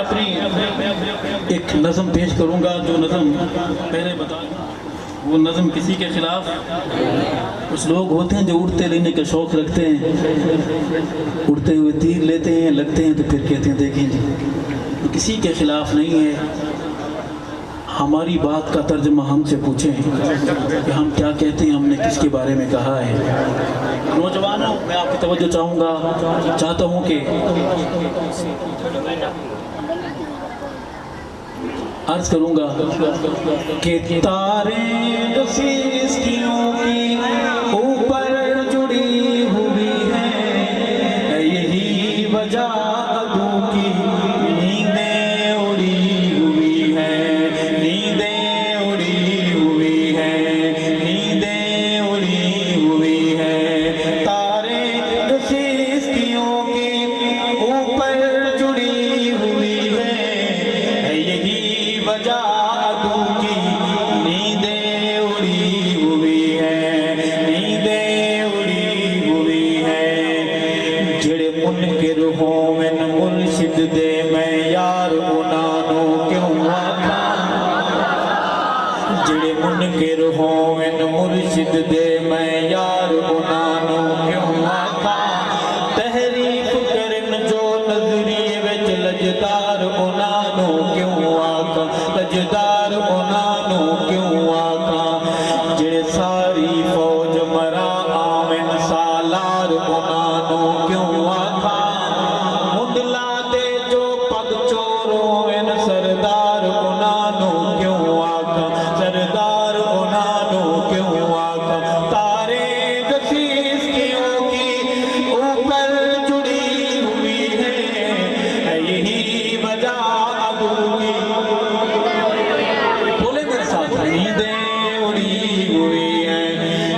اپنی ایک نظم پیش کروں گا جو نظم پہلے بتا وہ نظم کسی کے خلاف کچھ لوگ ہوتے ہیں جو اڑتے لینے کا شوق رکھتے ہیں، اڑتے ہوئے تیر لیتے ہیں، لگتے ہیں تو پھر کہتے ہیں دیکھیں جی کسی کے خلاف نہیں ہے، ہماری بات کا ترجمہ ہم سے پوچھیں کہ ہم کیا کہتے ہیں، ہم نے کس کے بارے میں کہا ہے۔ نوجوانوں میں آپ کی توجہ چاہتا ہوں کہ عرض کروں گا کہ تاریں رسیستیوں کی اوپر جڑی ہوئی ہیں، یہی وجہ عدو کی نیندیں اڑی ہوئی ہیں، نیندیں اڑی ہوئی ہیں، نیندیں اڑی ہوئی ہیں، تاریں رسیستیوں کی اوپر جڑی ہوئی ہیں، یہی وجہ عدو کی نیندیں اڑی ہوئی ہیں، نیندیں اڑی ہوئی ہیں، جڑے منکر ہوون مرشد دے میں یار انہوں کیوں آکھاں، جڑے منکر ہوون مرشد دے میں یار انہوں کیوں آکھاں، تحریف کرن جو نظریے وچ لجدار انہوں کیوں آکھاں، لجدار انہوں کیوں آکھاں، جڑے ساری فوج مرا آمن سالار انہوں کیوں آکھاں، مدلا دے جو پگ چوروں ان سردار انہوں کیوں آکھاں، سردار انہوں کیوں آکھاں، تارے گسیستیوں کی اوپر جڑی ہوئی ہے، یہی وجہ عدو کی، بولے میرے ساتھ، نیندیں اڑی ہوئی ہیں،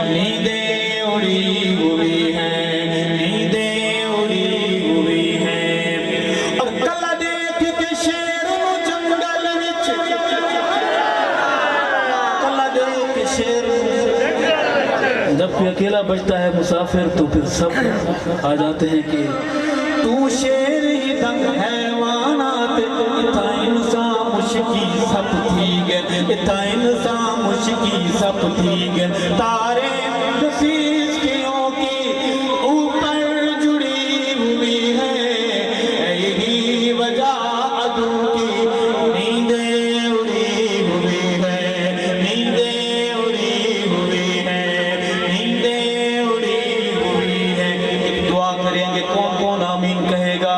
نیندیں اڑی ہوئی ہیں، نیندیں اڑی ہوئی ہیں، اور کلا دیکھ کے شیر نو جنگل وچ، کلا دیکھ کے شیر جب کوئی اکیلا بچتا ہے مسافر تو پھر سب آ جاتے ہیں کہ تو شیر ہی دنگ حیوانات، اتھا انسان مشکی سب تھی گئے، اتھا انسان مشکی سب تھی گئے، تارے گسیستیوں کی اوپر جڑی ہوئی ہے، یہی وجہ عدو کی نیندیں اڑی ہوئی ہے، نیندیں اڑی ہوئی ہے، نیندیں اڑی ہوئی ہے۔ ایک دعا کریں گے، کون کون آمین کہے گا؟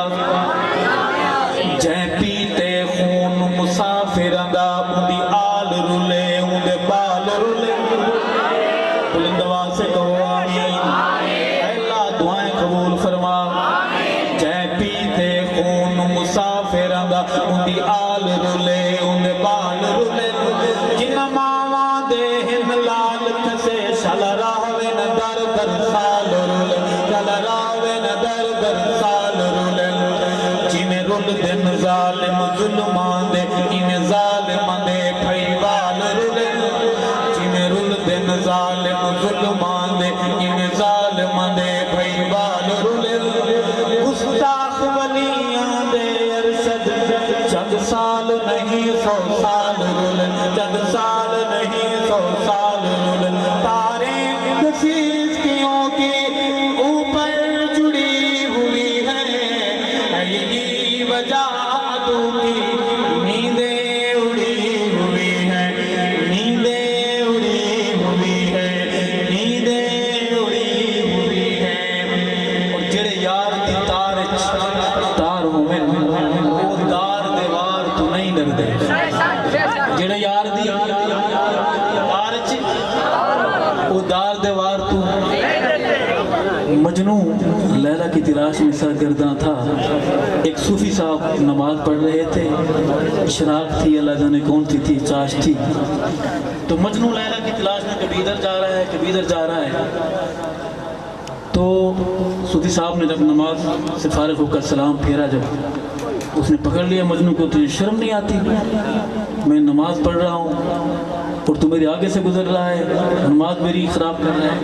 جے پیتے خون مسافراں دا اُندی آل رلے اُندے بال رلے، بلند آواز سے کہو آمین۔ اے اللہ دعائیں قبول فرما۔ جے پیتے خون مسافراں دا اُندی آل رلے اُندے بال رلے، جنہ ماواں دے ہن لال کھسے شل راوے نہ در در سال رلے، شل راوے نہ در در سال رلے، جنہیں رل دن ظالم ظلمان دے ان ظالمان دے پھیوال رلے، جنہیں رل دن ظالم ظلمان دے ان ظالمان دے پھیوال رلے، گستاخ ولیاں دے ارشد چند سال نہیں 100 سال رلے، چند سال نہیں 100 سال رلے، تارے گسیستیوں کی اوپر جڑی ہوئی ہے، یہی وجہ عدو کی نیندیں اڑی ہوئی ہے، نیندیں اڑی ہوئی ہے، نیندیں اڑی ہوئی ہے، اور جڑے یار دی تار ہوئے وہ دار دیوار تو نہیں ڈردے، جڑے یار دی تار وہ دار دیوار تو، مجنوں لیلا کی تلاش میں سرگرداں تھا، ایک صوفی صاحب نماز پڑھ رہے تھے، اشراق تھی، اللہ جانے کون سی تھی، چاش تھی، تو مجنوں لیلا کی تلاش میں کبھی ادھر جا رہا ہے کبھی ادھر جا رہا ہے، تو صوفی صاحب نے جب نماز سے فارغ ہو کر سلام پھیرا، جب اس نے پکڑ لیا مجنوں کو، تجھے شرم نہیں آتی، میں نماز پڑھ رہا ہوں اور تو میرے آگے سے گزر رہا ہے، نماز میری خراب کر رہا ہے۔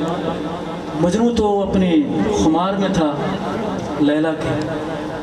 مجنوں تو اپنے خمار میں تھا لیلا کے،